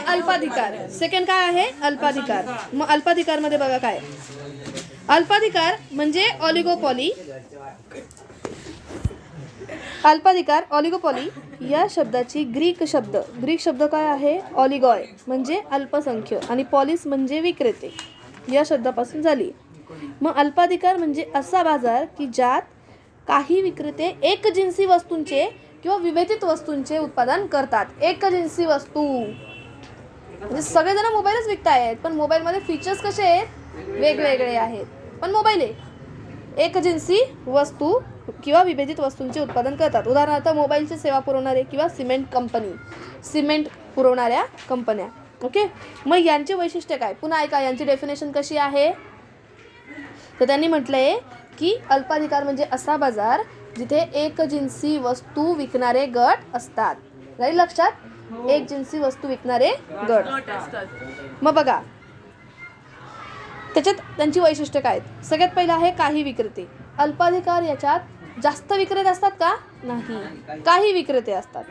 अल्पाधिकार. Second काय आहे? अल्पाधिकार. मग अल्पाधिकार मध्ये बघा काय, अल्पाधिकार म्हणजे ऑलिगोपॉली. अल्पाधिकार ऑलिगोपॉली या शब्दाची ग्रीक शब्द काय आहे? ऑलिगॉय म्हणजे अल्पसंख्य आणि पॉलिस म्हणजे विक्रेते या शब्दापासून झाली. मग अल्पाधिकार म्हणजे असा बाजार की ज्यात काही विक्रेते एकजिन्सी वस्तूंचे किंवा विभेदित वस्तूंचे उत्पादन करतात. एकजिन्सी वस्तू म्हणजे सगळेजण मोबाईलच विकतायत, पण मोबाईलमध्ये फीचर्स कसे आहेत? वेगवेगळे आहेत, पण मोबाईल आहे. एकजिन्सी वस्तू किंवा विभेदित वस्तूंचे उत्पादन करतात. उदाहरणार्थ मोबाईलची सेवा पुरवणारे किंवा सिमेंट पुरवणाऱ्या कंपन्या. ओके, मग यांचे वैशिष्ट्य काय? पुन्हा ऐका, यांची डेफिनेशन कशी आहे? तर त्यांनी म्हटलंय की अल्पाधिकार म्हणजे असा बाजार जिथे एकजिन्सी वस्तू विकणारे गट असतात. राहील लक्षात? एकजिन्सी वस्तू विकणारे गट असतात. मग बघा त्याच्यात त्यांची वैशिष्ट्य काय आहेत? सगळ्यात पहिलं आहे काही विक्रेते. अल्पाधिकार याच्यात जास्त विक्रेते असतात का? नाही, काही विक्रेते असतात.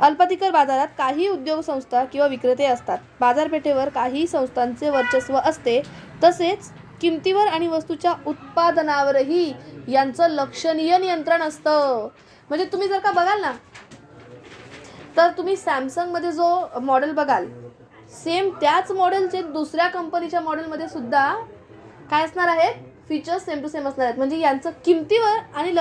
अल्पाधिकार बाजारात काही उद्योग संस्था किंवा विक्रेते असतात. बाजारपेठेवर काही संस्थांचे वर्चस्व असते, तसेच किमतीवर आणि वस्तूच्या उत्पादनावरही यांचं लक्षणीय नियंत्रण असतं. म्हणजे तुम्ही जर का बघाल ना, तर तुम्ही सॅमसंगमध्ये जो मॉडेल बघाल, सेम त्याच मॉडेलचे दुसऱ्या कंपनीच्या मॉडेलमध्ये सुद्धा काय असणार आहे? फीचर्स सेम टू सेम असणार आहेत. म्हणजे यांचं किमतीवर आणि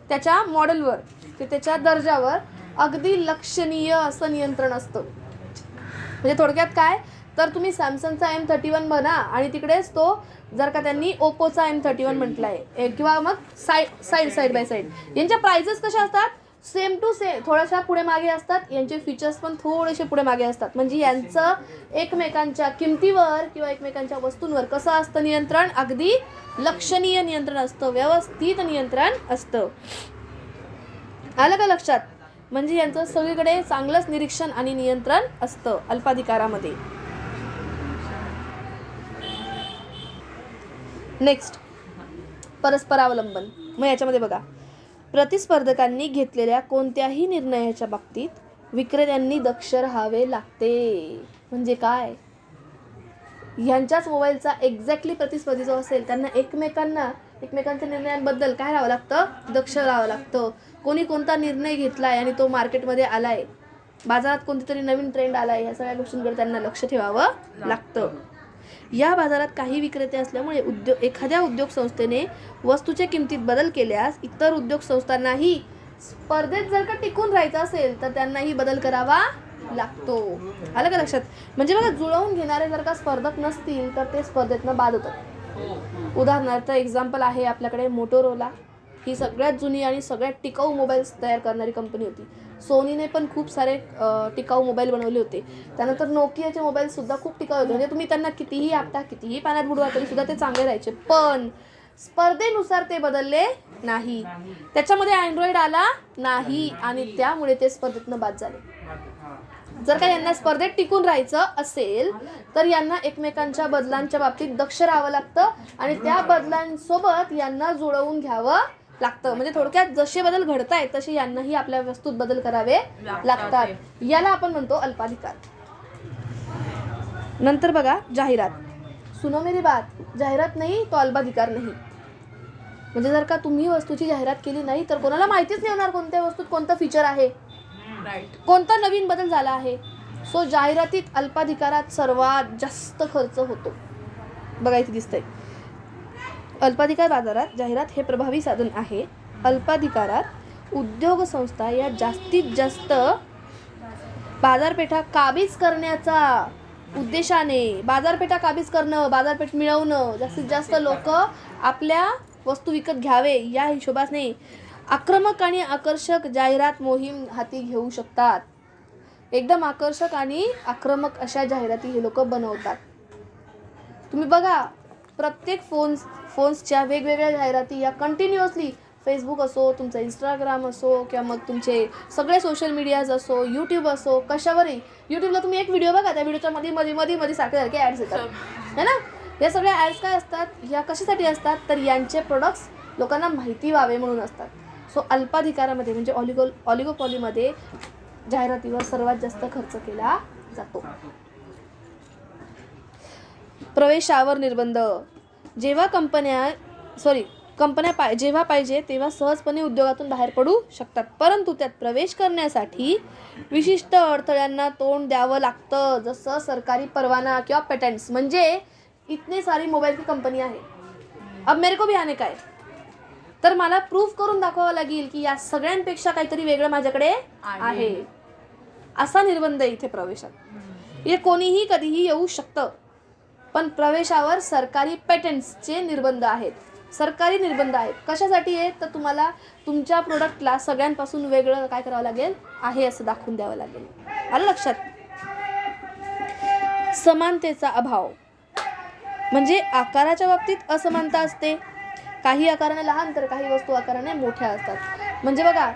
त्याच्या मॉडेलवर की त्याच्या दर्जावर अगदी लक्षणीय असं नियंत्रण असतं. म्हणजे थोडक्यात काय, तर तुम्ही सॅमसंगचा M31 बना आणि तिकडेच तो जर का त्यांनी ओप्पोचा M31 म्हटलं आहे किंवा मग साईड बाय साईड, यांच्या प्राइसेस कशा असतात? सेम टू सेम, थोड्याशा पुढे मागे असतात. यांचे फीचर्स पण थोडेसे पुढे मागे असतात. म्हणजे यांचं एकमेकांच्या किमतीवर किंवा एकमेकांच्या वस्तूंवर कसं असतं नियंत्रण? अगदी लक्षणीय नियंत्रण असतं, व्यवस्थित नियंत्रण असतं. आलं का लक्षात? म्हणजे यांचं सगळीकडे चांगलंच निरीक्षण आणि नियंत्रण असतं अल्पाधिकारामध्ये. नेक्स्ट, परस्परावलंबन. मग याच्यामध्ये बघा, प्रतिस्पर्धकांनी घेतलेल्या कोणत्याही निर्णयाच्या बाबतीत विक्रेत्यांनी दक्ष राहावे लागते. म्हणजे काय? ह्यांच्याच मोबाईलचा एक्झॅक्टली प्रतिस्पर्धी जो असेल त्यांना एकमेकांच्या निर्णयांबद्दल काय राहावं लागतं? दक्ष राहावं लागतं. कोणी कोणता निर्णय घेतलाय आणि तो मार्केटमध्ये आलाय, बाजारात कोणतीतरी नवीन ट्रेंड आलाय, ह्या सगळ्या गोष्टींकडे त्यांना लक्ष ठेवावं लागतं. या बाजारात काही विक्रेते असल्यामुळे एखाद्या उद्योग संस्थेने वस्तूच्या किमतीत बदल केल्यास इतर उद्योग संस्थांनाही स्पर्धेत जर का टिकून राहायचं असेल तर त्यांनाही बदल करावा लागतो. आलं का लक्षात? म्हणजे बघा, जुळवून घेणारे जर का स्पर्धक नसतील तर ते स्पर्धेतनं बाद होतात. उदाहरणार्थ एक्झाम्पल आहे आपल्याकडे मोटोरोला. ही सगळ्यात जुनी आणि सगळ्यात टिकाऊ मोबाईल्स तयार करणारी कंपनी होती. सोनीने पण खूप सारे टिकाऊ मोबाईल बनवले होते. त्यानंतर नोकियाचे मोबाईल सुद्धा खूप टिकाऊ होते. म्हणजे तुम्ही त्यांना कितीही आपटा, कितीही पाण्यात बुडवा तरी सुद्धा ते चांगले राहायचे. पण स्पर्धेनुसार ते बदलले नाही. त्याच्यामध्ये अँड्रॉइड आला नाही आणि त्यामुळे ते स्पर्धेतनं बाद झाले. जर का यांना स्पर्धेत टिकून राहायचं असेल तर यांना एकमेकांच्या बदलांच्या बाबतीत दक्ष राहावं लागतं आणि त्या बदलांसोबत यांना जुळवून घ्यावं लागतं. म्हणजे थोडक्यात जसे बदल घडतायत तसे यांनाही आपल्या वस्तूत बदल करावे लागतात. याला आपण म्हणतो अल्पाधिकार. नंतर बघा, जाहिरात. सुनो मेरी बात, जाहिरात नाही तो अल्पाधिकार नाही. म्हणजे जर का तुम्ही वस्तूची जाहिरात केली नाही तर कोणाला माहितीच नाही होणार कोणत्या वस्तूत कोणतं फीचर आहे, कोणता नवीन बदल झाला आहे. सो जाहिरातीत अल्पाधिकारात सर्वात जास्त खर्च होतो. बघा इथे दिसतंय, अल्पाधिकार बाजारात जाहिरात हे प्रभावी साधन आहे. अल्पाधिकारात उद्योग संस्था या जास्तीत जास्त बाजारपेठा काबीज करण्याचा उद्देशाने, बाजारपेठा काबीज करणं, बाजारपेठ मिळवणं, जास्तीत जास्त लोक आपल्या वस्तू विकत घ्यावे या हिशोबाने आक्रमक आणि आकर्षक जाहिरात मोहीम हाती घेऊ शकतात. एकदम आकर्षक आणि आक्रमक अशा जाहिराती हे लोक बनवतात. तुम्ही बघा, प्रत्येक फोन्सच्या वेगवेगळ्या जाहिराती या कंटिन्युअसली, फेसबुक असो, तुमचं इंस्टाग्राम असो किंवा मग तुमचे सगळे सोशल मीडियाज असो, यूट्यूब असो, कशावरही. यूट्यूबला तुम्ही एक व्हिडिओ बघा, त्या व्हिडिओच्या मध्ये सारखे ॲड्स येतात है ना. या सगळ्या ॲड्स काय असतात, ह्या कशासाठी असतात, तर यांचे प्रोडक्ट्स लोकांना माहिती व्हावे म्हणून असतात. सो अल्पाधिकारामध्ये म्हणजे ऑलिगोपॉलीमध्ये जाहिरातीवर सर्वात जास्त खर्च केला जातो. प्रवेशावर निर्बंध. जेव्हा कंपन्या जेव्हा पाहिजे तेव्हा सहजपणे उद्योगातून बाहेर पडू शकतात, परंतु त्यात प्रवेश करण्यासाठी विशिष्ट अडथळ्यांना तोंड द्यावं लागतं, जसं सरकारी परवाना किंवा पेटंट्स. म्हणजे इतनी सारी मोबाईल की कंपनी आहे, अब मेरे को भी आने का है, तर मला प्रूफ करून दाखवावं लागेल की या सगळ्यांपेक्षा काहीतरी वेगळं माझ्याकडे आहे. असा निर्बंध आहे इथे प्रवेशात. इथे कोणीही कधीही येऊ शकतं, पण प्रवेशावर सरकारी पेटंट्सचे निर्बंध आहेत. सरकारी निर्बंध आहेत. कशासाठी आहेत? तर तुम्हाला तुमच्या प्रोडक्टला सगळ्यांपासून वेगळं काय करावं लागेल आहे असं दाखवून द्यावं लागेल. आलं लक्षात? समानतेचा अभाव. म्हणजे आकाराच्या बाबतीत असमानता असते. काही आकाराने लहान तर काही वस्तू आकाराने मोठ्या असतात. म्हणजे बघा,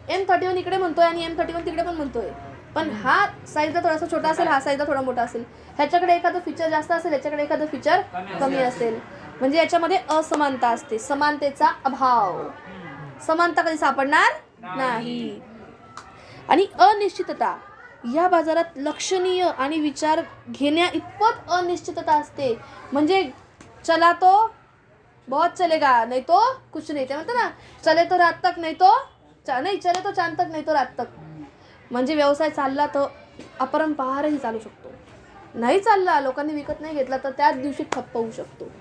M31 इकडे म्हणतोय आणि M31 तिकडे पण म्हणतोय, पण हा साईजला थोडासा छोटा असेल, हा साईजला थोडा मोठा असेल. ह्याच्याकडे एखादं फीचर जास्त असेल, ह्याच्याकडे एखादं फीचर कमी असेल. म्हणजे याच्यामध्ये असमानता असते. समानतेचा अभाव. समानता कधी सापडणार नाही. आणि अनिश्चितता. या बाजारात लक्षणीय आणि विचार घेण्या इतपत अनिश्चितता असते. म्हणजे चला तो बहुत चलेगा, नहीं तो कुछ नहीं. ते म्हणतात ना, चले तो रात तक, नाही तो नाही, चले तो चांद तक, नाही तो रात तक. म्हणजे व्यवसाय चालला तर अपरंपारही चालू शकतो, नाही चालला, लोकांनी विकत नाही घेतला तर त्याच दिवशी ठप्प होऊ शकतो.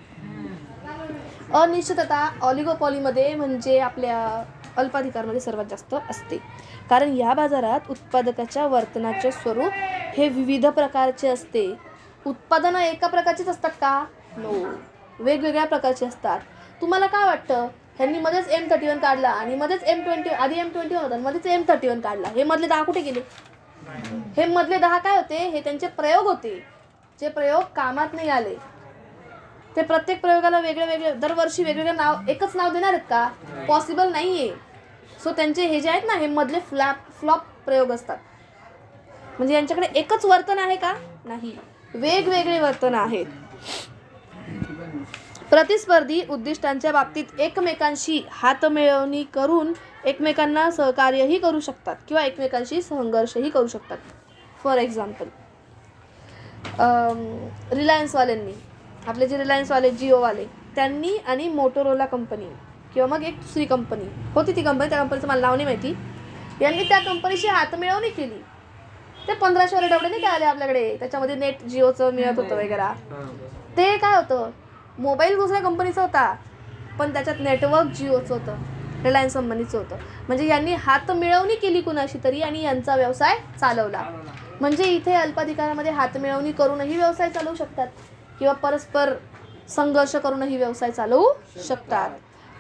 अनिश्चितता ऑलिगोपॉलीमध्ये म्हणजे आपल्या अल्पाधिकारमध्ये सर्वात जास्त असते. कारण या बाजारात उत्पादकाच्या वर्तनाचे स्वरूप हे विविध प्रकारचे असते. उत्पादनं एका प्रकारचीच असतात का? नो, वेगवेगळ्या प्रकारचे असतात. तुम्हाला काय वाटतं, ह्यांनी मध्येच M31 काढला आणि मध्येच M20, आधी M21 होता, मध्येच M31 काढला, हे मधले 10 कुठे गेले? हे मधले 10 काय होते? हे त्यांचे प्रयोग होते, जे प्रयोग कामात नाही आले. ते प्रत्येक प्रयोगाला वेगळे दरवर्षी वेगवेगळं नाव, एकच नाव देणार आहेत का? पॉसिबल नाही आहे. सो त्यांचे हे जे आहेत ना, हे मधले फ्लॉप प्रयोग असतात. म्हणजे यांच्याकडे एकच वर्तन आहे का? नाही, वेगवेगळे वर्तन आहेत. प्रतिस्पर्धी उद्दिष्टांच्या बाबतीत एकमेकांशी हातमिळवणी करून एकमेकांना सहकार्यही करू शकतात किंवा एकमेकांशी संघर्षही करू शकतात. फॉर एक्झाम्पल, रिलायन्सवाल्यांनी, आपले जे रिलायन्सवाले, जिओवाले, त्यांनी आणि मोटोरोला कंपनी किंवा मग एक दुसरी कंपनी होती, ती कंपनी, त्या कंपनीचं मला नाव नाही माहिती, यांनी त्या कंपनीशी हातमिळवणी केली. ते 1500 वाले डबडे नाही काय आले आपल्याकडे, त्याच्यामध्ये नेट जिओचं मिळत होतं वगैरे. ते काय होतं, मोबाईल दुसऱ्या कंपनीचा होता, पण त्याच्यात नेटवर्क जिओचं होतं, रिलायन्स कंपनीचं होतं. म्हणजे यांनी हातमिळवणी केली कुणाशी तरी आणि यांचा व्यवसाय चालवला. म्हणजे इथे अल्पाधिकारामध्ये हातमिळवणी करूनही व्यवसाय चालवू शकतात किंवा परस्पर संघर्ष करूनही व्यवसाय चालवू शकतात.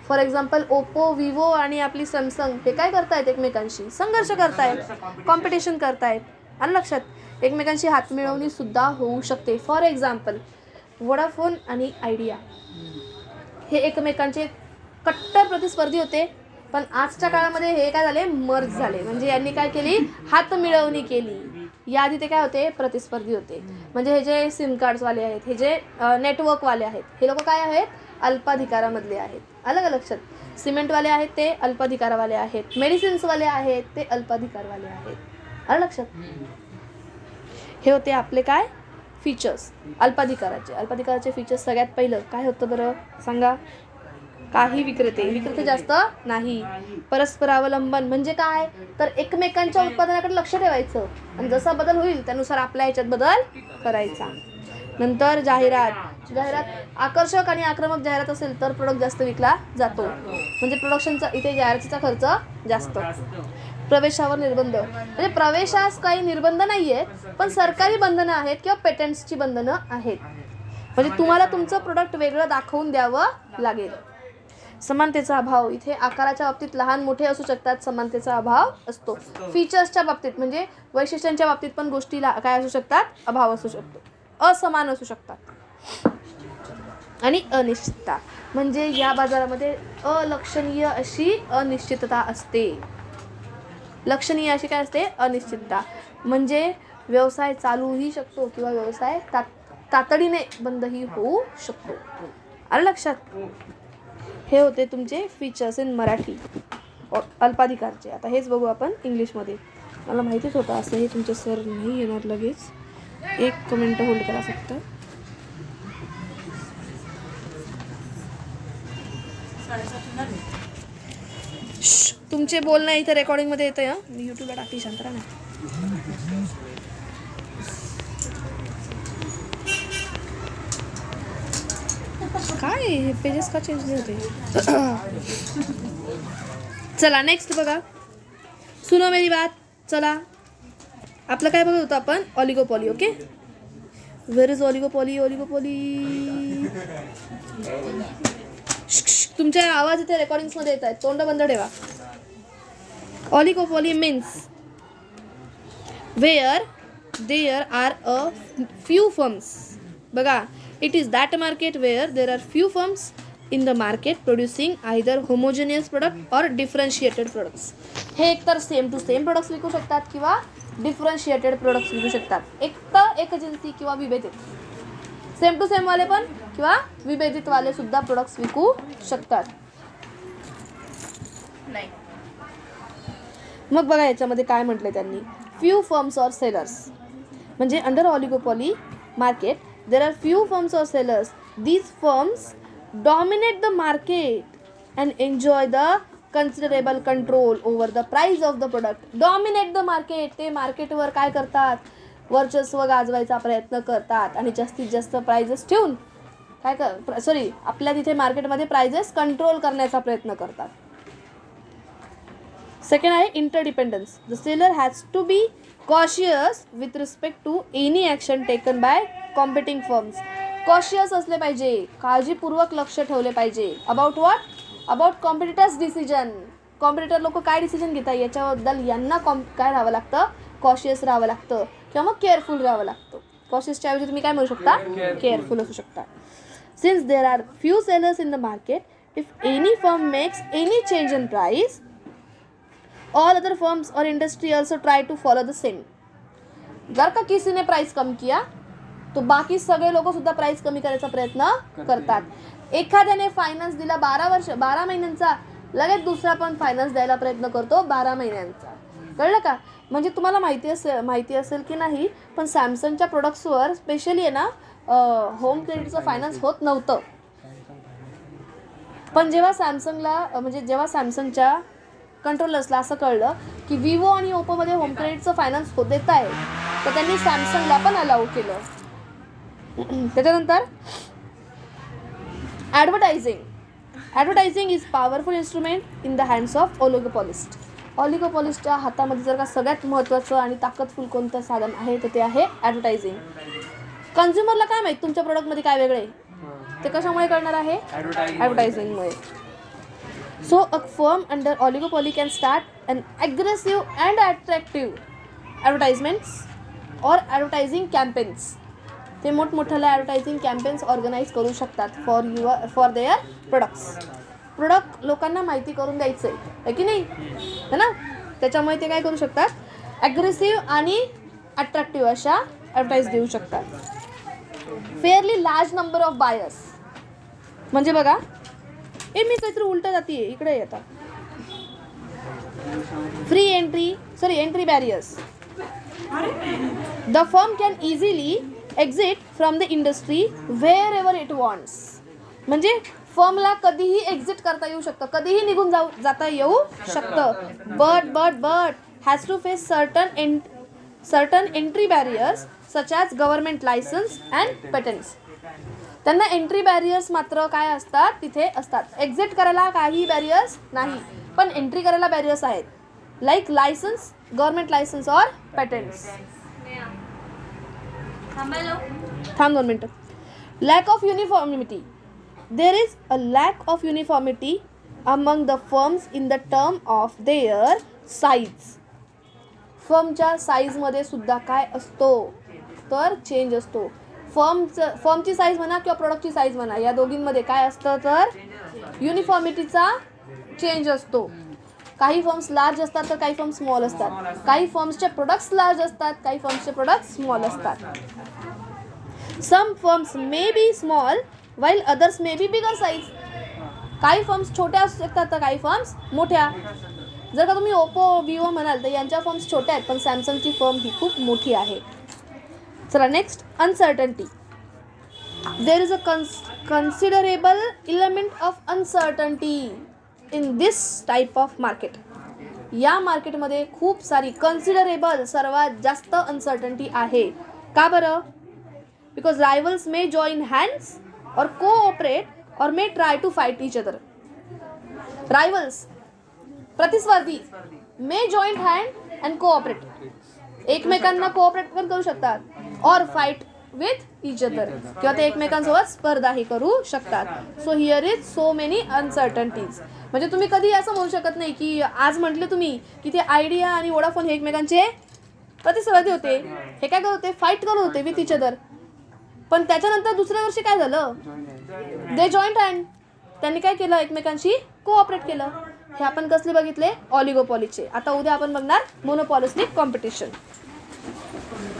फॉर एक्झाम्पल, ओप्पो, विवो आणि आपली सॅमसंग हे काय करतायत? एकमेकांशी संघर्ष करतायत, कॉम्पिटिशन करतायत. आणि लक्षात, एकमेकांशी हातमिळवणी सुद्धा होऊ शकते. फॉर एक्झाम्पल, वोडाफोन आणि आयडिया हे एकमेकांचे कट्टर प्रतिस्पर्धी होते, पण आजच्या काळामध्ये हे काय झाले? मर्ज झाले. म्हणजे यांनी काय केली? हातमिळवणी केली. याआधी ते काय होते? प्रतिस्पर्धी होते. म्हणजे हे जे सिम कार्ड्सवाले आहेत, हे जे नेटवर्कवाले आहेत, हे लोक काय आहेत? अल्पाधिकारामधले आहेत. अलग लक्षात, सिमेंटवाले आहेत ते अल्पाधिकारवाले आहेत, मेडिसिन्सवाले आहेत ते अल्पाधिकारवाले आहेत. अलग लक्षात. हे होते आपले काय फीचर्स अल्पाधिकाराचे फीचर्स. सगळ्यात पहिलं काय होतं बरं सांगा? काही विक्रेते जास्त नाही. परस्परावलंबन म्हणजे काय? तर एकमेकांच्या उत्पादनाकडे लक्ष ठेवायचं आणि जसा बदल होईल त्यानुसार आपल्या ह्याच्यात बदल करायचा. नंतर जाहिरात आकर्षक आणि आक्रमक जाहिरात असेल तर प्रोडक्ट जास्त विकला जातो. म्हणजे प्रोडक्शनचा इथे जाहिरातीचा खर्च जास्त. प्रवेशावर निर्बंध म्हणजे प्रवेशास काही निर्बंध नाही आहेत, पण सरकारी बंधनं आहेत किंवा पेटंट्सची बंधनं आहेत. म्हणजे तुम्हाला तुमचं प्रोडक्ट वेगळं दाखवून द्यावं लागेल. समानतेचा अभाव. इथे आकाराच्या बाबतीत लहान मोठे असू शकतात, समानतेचा अभाव असतो. फीचर्सच्या बाबतीत म्हणजे वैशिष्ट्यांच्या बाबतीत पण गोष्टीला काय असू शकतात? अभाव असू शकतो, असमान असू शकतात. आणि अनिश्चितता म्हणजे या बाजारामध्ये अलक्षणीय अशी अनिश्चितता असते. लक्षणीय अशी काय असते? अनिश्चितता. म्हणजे व्यवसाय चालूही शकतो किंवा व्यवसाय तातडीने बंदही होऊ शकतो. आलं लक्षात? हे होते तुमचे फीचर्स इन मराठी अल्पाधिकारचे. आता हेच बघू आपण इंग्लिशमध्ये. मला माहितीच होतं असंही तुमचे सर नाही येणार लगेच. एक मिनटं होल्ड करा फक्त. तुमचे बोलणं इथं रेकॉर्डिंगमध्ये येतं आहे. मी यूट्यूबला टाकली, शांत राहा ना. काय हे पेजेस का चेंज नाही होते. चला नेक्स्ट बघा, सुनो मेरी बात. चला आपलं काय बघत होतं आपण, oligopoly. Okay, where is oligopoly. Oligopoly तुमच्या आवाज इथे रेकॉर्डिंग्समध्ये येत आहेत, तोंड बंद ठेवा. Oligopoly means where there are a few firms. बघा, it is that market where there are few firms in the market producing either homogeneous product or differentiated products. हे एकतर सेम टू सेम प्रोडक्ट्स विकू शकतात किंवा differentiated products विकू शकतात. एक तर एकजिन्सी किंवा विभेदित. सेम टू सेम वाले पण किंवा विभेदित वाले सुद्धा प्रोडक्ट्स विकू शकतात. नाही मग बघा याच्यामध्ये काय म्हटलंय त्यांनी, फ्यू फर्म्स और सेलर्स. म्हणजे under oligopoly market there are few firms or sellers. These firms dominate the market and enjoy the considerable control over the price of the product. Dominate the market, ते मार्केटवर काय करतात, वर्चस्व गाजवायचा प्रयत्न करतात आणि जास्तीत जास्त प्राइजेस ठेवून काय आपल्या तिथे मार्केटमध्ये प्राइजेस कंट्रोल करण्याचा प्रयत्न करतात. सेकंड आहे interdependence. The seller has to be cautious with respect to any action taken by competing firms. Cautious असले पाहिजे, काळजीपूर्वक लक्ष ठेवले पाहिजे. About what, about competitors decision. Competitor लोक काय डिसिजन घेतात याच्याबद्दल यांना काय राहावं लागतं, कॉशियस राहावं लागतं किंवा मग केअरफुल राहावं लागतं. कॉशियसच्या ऐवजी तुम्ही काय म्हणू शकता, केअरफुल असू शकता. Since there are few sellers in the market, if any firm makes any change in price, all other firms or industry also try to follow the same. जर का किसी ने प्राइस कम किया तो बाकी सगळे लोक सुद्धा प्राइस कमी करायचा प्रयत्न करतात. एखाद्याने फायनान्स दिला 12 महिन्यांचा, लगेच दुसरा पण फायनान्स द्यायला प्रयत्न करतो 12 महिन्यांचा. कळलं का? म्हणजे तुम्हाला माहिती असेल की नाही, पण सॅमसंगच्या प्रोडक्ट्सवर स्पेशली आहे ना होम क्रेडिटचं फायनान्स होत नव्हतं. पण जेव्हा सॅमसंगच्या कंट्रोलर्सला असं कळलं की विवो आणि ओप्पोमध्ये होम क्रेडिटचं फायनान्स देत आहे, तर त्यांनी सॅमसंगला पण अलाउ केलं. त्याच्यानंतर advertising is powerful instrument in the hands of oligopolist. ऑलिगोपॉलिस्टच्या हातामध्ये जर का सगळ्यात महत्त्वाचं आणि ताकदफुल कोणतं साधन आहे तर ते आहे ॲडव्हर्टायझिंग. कन्झ्युमरला काय माहीत तुमच्या प्रोडक्टमध्ये काय वेगळं आहे, ते कशामुळे कळणार आहे, ॲडव्हर्टायझिंगमुळे. So a firm under oligopoly can start an aggressive and attractive advertisements or advertising campaigns. ते मोठमोठ्याला ॲडव्हर्टायझिंग कॅम्पेन्स ऑर्गनाईज करू शकतात फॉर देअर प्रोडक्ट लोकांना माहिती करून द्यायचं आहे की नाही, है ना. त्याच्यामुळे ते काय करू शकतात, ॲग्रेसिव्ह आणि अट्रॅक्टिव्ह अशा ॲडव्हर्टाईज देऊ शकतात. Fairly large number of buyers. म्हणजे बघा, मी काहीतरी उलट जाते, इकडे येतात. Entry barriers. The firm can easily exit from the industry wherever it wants. म्हणजे फर्मला कधीही एक्झिट करता येऊ शकतं, कधीही निघून जाता येऊ शकतं. But has to face certain entry barriers such as government licence and patents. त्यांना एंट्री बॅरियर्स मात्र काय असतात, तिथे असतात. एक्झिट करायला काही बॅरियर्स नाही, पण एंट्री करायला बॅरियर्स आहेत, लाईक लायसन्स, गव्हर्नमेंट लायसन्स और पेटंट्स. थांब 2 मिनटं. Lack of uniformity. There is a lack of uniformity among the firms in the term of their size. फर्मच्या साईजमध्ये सुद्धा काय असतो तर चेंज असतो. फर्मची साईज म्हणा किंवा प्रोडक्टची साईज म्हणा, या दोघींमध्ये काय असतं तर युनिफॉर्मिटीचा चेंज असतो. काही फर्म्स लार्ज असतात तर काही फर्म्स स्मॉल असतात. काही फर्म्सचे प्रोडक्ट्स लार्ज असतात, काही फर्म्सचे प्रोडक्ट्स स्मॉल असतात. Some firms may be small while others may be bigger size. काही फर्म्स छोट्या असू शकतात तर काही फर्म्स मोठ्या. जर का तुम्ही ओप्पो विवो म्हणाल तर यांच्या फर्म्स छोट्या आहेत, पण सॅमसंगची फर्म ही खूप मोठी आहे. चला next, uncertainty. There is a considerable element of uncertainty in this type of market. या मार्केटमध्ये खूप सारी कन्सिडरेबल, सर्वात जास्त अनसर्टन्टी आहे. का बरं? Because rivals may join hands or cooperate or may try to fight each other. Rivals, प्रतिस्पर्धी, may join hand and cooperate, एकमेकांना कोऑपरेट पण करू शकतात, और फाईट विथ इच अदर, किंवा ते एकमेकांसोबत स्पर्धाही करू शकतात. So here is so many uncertainties. म्हणजे तुम्ही कधी असं म्हणू शकत नाही की आज म्हटले तुम्ही की ते आयडिया आणि वोडाफोन हे एकमेकांचे प्रतिस्पर्धी होते, हे काय करत होते, फाईट करत होते विथ इच अदर. पण त्याच्यानंतर दुसऱ्या वर्षी काय झालं, दे जॉईंट हँड, त्यांनी काय केलं, एकमेकांशी कोऑपरेट केलं. हे आपण कसले बघितले, ऑलिगोपॉलीचे. आता उद्या आपण बघणार मोनोपॉलिस्टिक कॉम्पिटिशन.